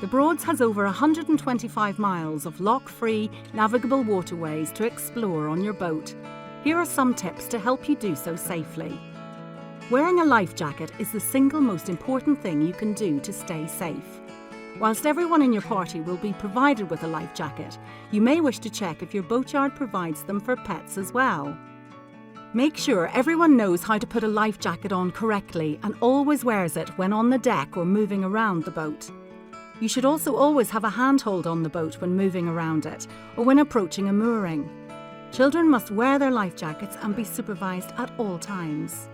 The Broads has over 125 miles of lock-free, navigable waterways to explore on your boat. Here are some tips to help you do so safely. Wearing a life jacket is the single most important thing you can do to stay safe. Whilst everyone in your party will be provided with a life jacket, you may wish to check if your boatyard provides them for pets as well. Make sure everyone knows how to put a life jacket on correctly and always wears it when on the deck or moving around the boat. You should also always have a handhold on the boat when moving around it or when approaching a mooring. Children must wear their life jackets and be supervised at all times.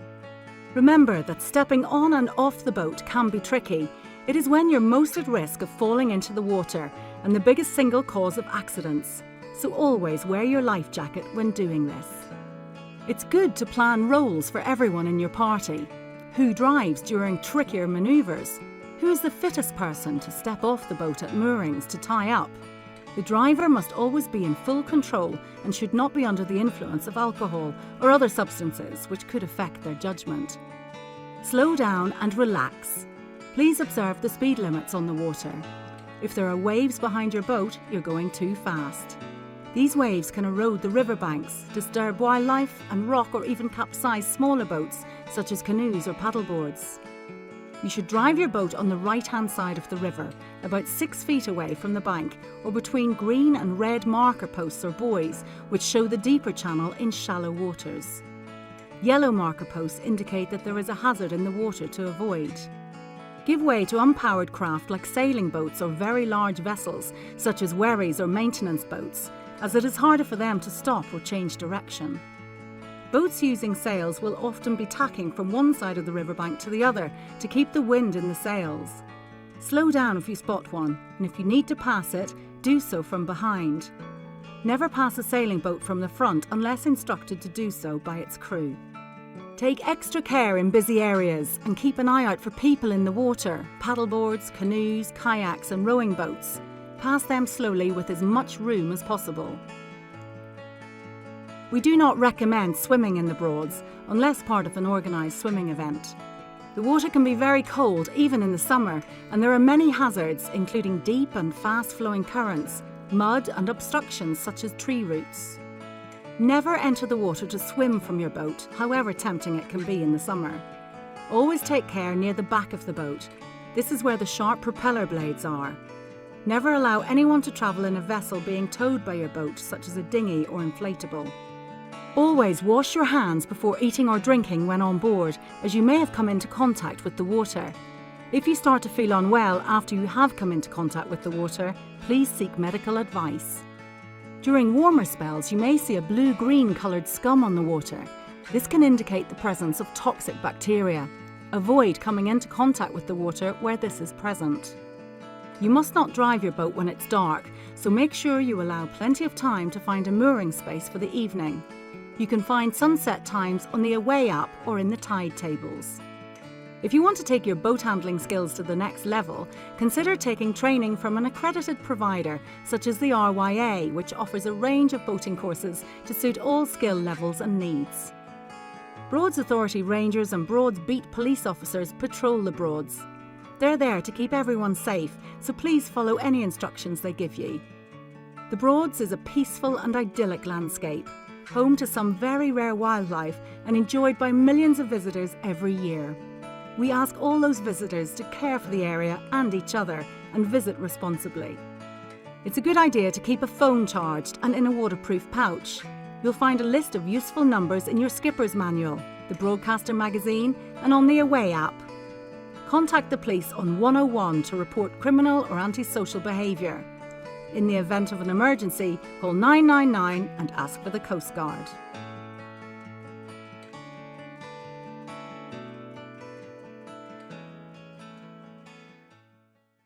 Remember that stepping on and off the boat can be tricky. It is when you're most at risk of falling into the water and the biggest single cause of accidents. So always wear your life jacket when doing this. It's good to plan roles for everyone in your party. Who drives during trickier manoeuvres? Who is the fittest person to step off the boat at moorings to tie up? The driver must always be in full control and should not be under the influence of alcohol or other substances which could affect their judgment. Slow down and relax. Please observe the speed limits on the water. If there are waves behind your boat, you're going too fast. These waves can erode the riverbanks, disturb wildlife and rock or even capsize smaller boats such as canoes or paddleboards. You should drive your boat on the right-hand side of the river, about 6 feet away from the bank or between green and red marker posts or buoys which show the deeper channel in shallow waters. Yellow marker posts indicate that there is a hazard in the water to avoid. Give way to unpowered craft like sailing boats or very large vessels such as wherries or maintenance boats, as it is harder for them to stop or change direction. Boats using sails will often be tacking from one side of the riverbank to the other to keep the wind in the sails. Slow down if you spot one, and if you need to pass it, do so from behind. Never pass a sailing boat from the front unless instructed to do so by its crew. Take extra care in busy areas and keep an eye out for people in the water, paddleboards, canoes, kayaks and rowing boats. Pass them slowly with as much room as possible. We do not recommend swimming in the Broads unless part of an organised swimming event. The water can be very cold even in the summer, and there are many hazards including deep and fast-flowing currents, mud and obstructions such as tree roots. Never enter the water to swim from your boat, however tempting it can be in the summer. Always take care near the back of the boat. This is where the sharp propeller blades are. Never allow anyone to travel in a vessel being towed by your boat, such as a dinghy or inflatable. Always wash your hands before eating or drinking when on board, as you may have come into contact with the water. If you start to feel unwell after you have come into contact with the water, please seek medical advice. During warmer spells, you may see a blue-green coloured scum on the water. This can indicate the presence of toxic bacteria. Avoid coming into contact with the water where this is present. You must not drive your boat when it's dark, so make sure you allow plenty of time to find a mooring space for the evening. You can find sunset times on the Away app or in the tide tables. If you want to take your boat handling skills to the next level, consider taking training from an accredited provider such as the RYA, which offers a range of boating courses to suit all skill levels and needs. Broads Authority Rangers and Broads Beat police officers patrol the Broads. They're there to keep everyone safe, so please follow any instructions they give you. The Broads is a peaceful and idyllic landscape, home to some very rare wildlife and enjoyed by millions of visitors every year. We ask all those visitors to care for the area and each other and visit responsibly. It's a good idea to keep a phone charged and in a waterproof pouch. You'll find a list of useful numbers in your skipper's manual, the Broadcaster magazine and on the Away app. Contact the police on 101 to report criminal or antisocial behaviour. In the event of an emergency, call 999 and ask for the Coast Guard.